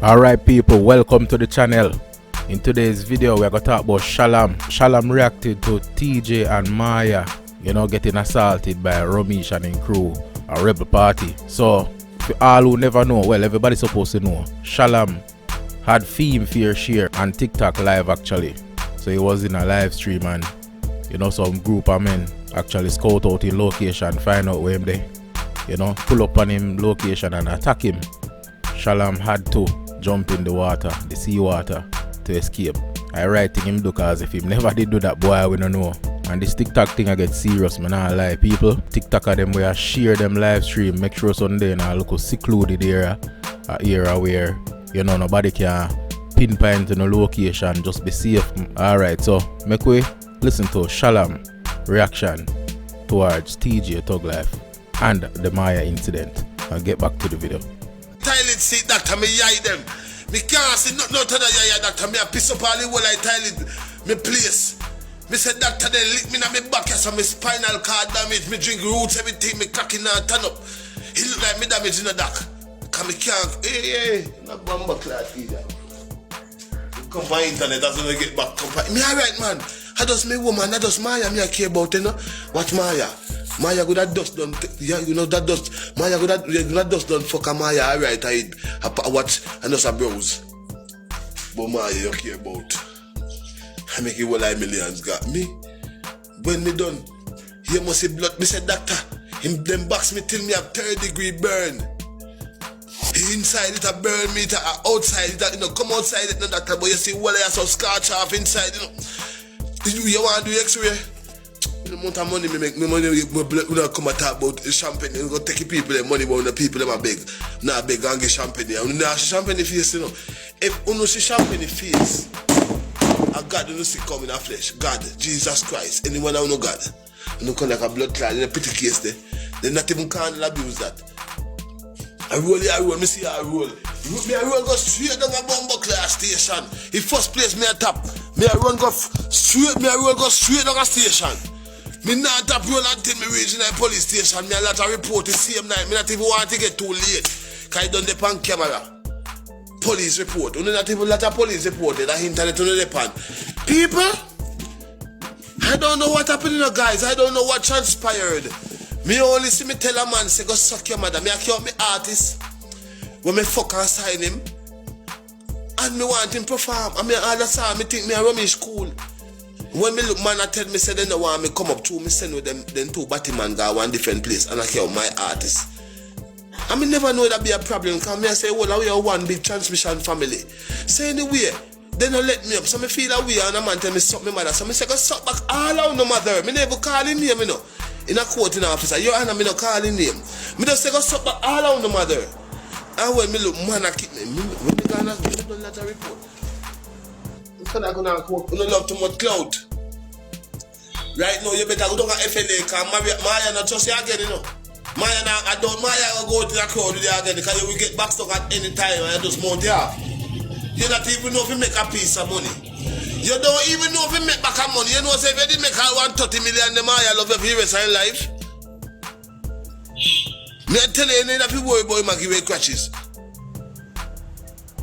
Alright people, welcome to the channel. In today's video we're going to talk about Shalom. Shalom reacted to TJ and Moya, getting assaulted by Romeich and his crew, a rebel party. So, for all who never know, well, everybody's supposed to know, Shalom had Fame Fear Share on TikTok live actually. So he was in a live stream and some group of men actually scout out his location, find out where him there. Pull up on him location and attack him. Shalom had to jump in the water, the sea water, to escape. I writing him because if he never did do that, boy, we don't know. And this TikTok thing I get serious, man. I lie, people. TikTok of them where I share them live stream, make sure Sunday and I look secluded area, where nobody can pinpoint to no location, just be safe. Alright, so make way listen to Shalom reaction towards TJ Thug Life and the Moya incident. I'll get back to the video. Toilet seat doctor, me yai them. Me can't see nothing out of the yai doctor. Me a piss up all the whole I toilet me place. Me said doctor then lick me in my back so my spinal cord damage. Me drink roots, everything, me cracking and turn up. He look like me damage in the dock. Cause me can't, not bomber class either. Come by internet, that's when I get back. Me alright man. I just me woman, I just Moya, me I care about Watch Moya. Moya good at dust done, that dust. Moya good at dust done fuck a Moya, alright, I watch and just a browse. But Moya you care about. I make it all like millions got me. When me done, he must see blood, me said doctor, him them box me till me have 3rd-degree burn. He inside it a burn me, outside it, come outside it, no doctor, but you see well I saw scorch off inside, You want to do x-ray? The amount of money me make, me money we come and talk about champagne. We go take people their money, but the people them are big. Nah, big and get champagne. And now champagne face, If you see champagne face, and God don't see come in a flesh. God, Jesus Christ, anyone who know God, you come like a blood clot in a pretty case there. They not even can't abuse that. I roll, me see I roll. Me I roll go straight down a bomber class station. In first place me a top. Me I roll go straight down a station. Me not tap roll until me reach in a police station. Me a lot of report the same night. Me not even want to get too late. Cause I done the pan camera. Police report. You not even lot of police report. That internet on the pan. People, I don't know what happened guys. I don't know what transpired. Me only see me tell a man say go suck your mother. Me a count me artist. When me fuck and sign him. And me want him perform. And me all the time me think me a Romeich cool. When me look man I tell me say they don't want me come up to me send with them two Batman go one different place and I count my artist. I me never know that be a problem because me I say well we are one big transmission family. So anyway, they don't let me up. So me feel that way and a man tell me suck me mother. So me say go suck back all out no mother. Me never call him name in a court in the office. Your honor me no call him name. Me just say go suck back all out no mother. And when me look man I keep me when me gonna do that report. So I'm gonna quote, you don't love too much clout. Right now, you better go to FLA because Moya not trust you again, Moya will go to the crowd with you again because you will get back stuck at any time and you just mount you off. You don't even know if you make a piece of money. You don't even know if you make back a money. You know, say if you did make 130 million, the Moya love you for your rest of your life. Me I tell you, you need to worry about him and give you crutches.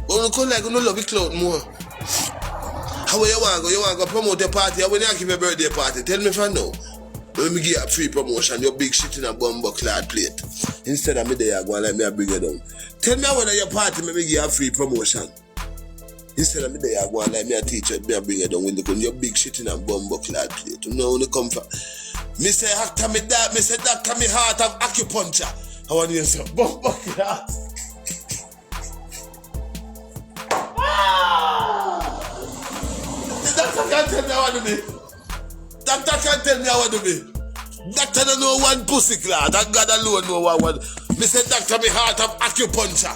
But you come like you don't love your clout more. How you want to go? You want to go promote a party? When you give a birthday party, tell me for now. Let me give you a free promotion. Your big shit in a bumbo clad plate. Instead of me there, go and let me bring it down. Tell me when your party, let me give you a free promotion. Instead of me there, go and let me a teacher, me bring it down. When your big shit in a bumbo clad plate. You know when you come from. Me say after me that, me say that can me heart of acupuncture. I want you to say bumbo clad. Doctor can't tell me how to be. Doctor can't tell me how to be. Doctor don't know one pussy clad. That God alone know one. Me say doctor me heart of acupuncture.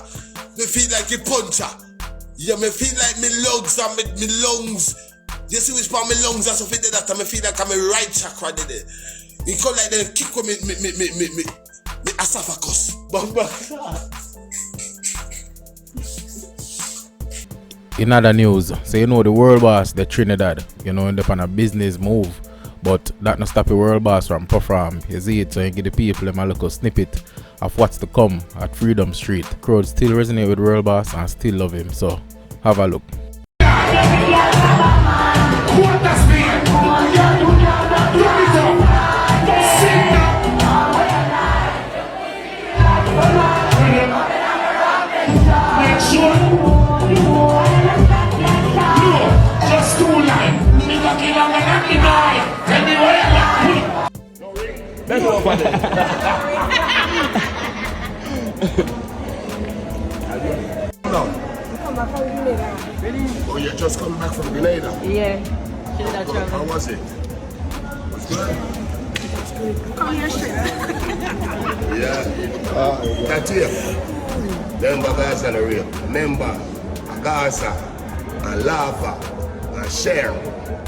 Me feel like a puncher. Yeah, me feel like me lungs and me lungs. You see which part my lungs are so fit that me feel like I'm a right chakra there. It come like they kick with me esophagus. In other news, so the world boss, the Trinidad, they're on a business move, but that not stop the world boss from perform. You see it, so you get the people them a little snippet of what's to come at Freedom Street. Crowd still resonate with World Boss and still love him, so have a look. Just 2 lines. Let's go for it. Oh, you're just coming back from Grenada? Yeah. How was it? Was good? Come here straight. Yeah. That's it. Remember Gaza the real. Remember Gaza and Lava and Share.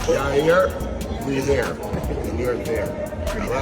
You're here, we're here, and you're there.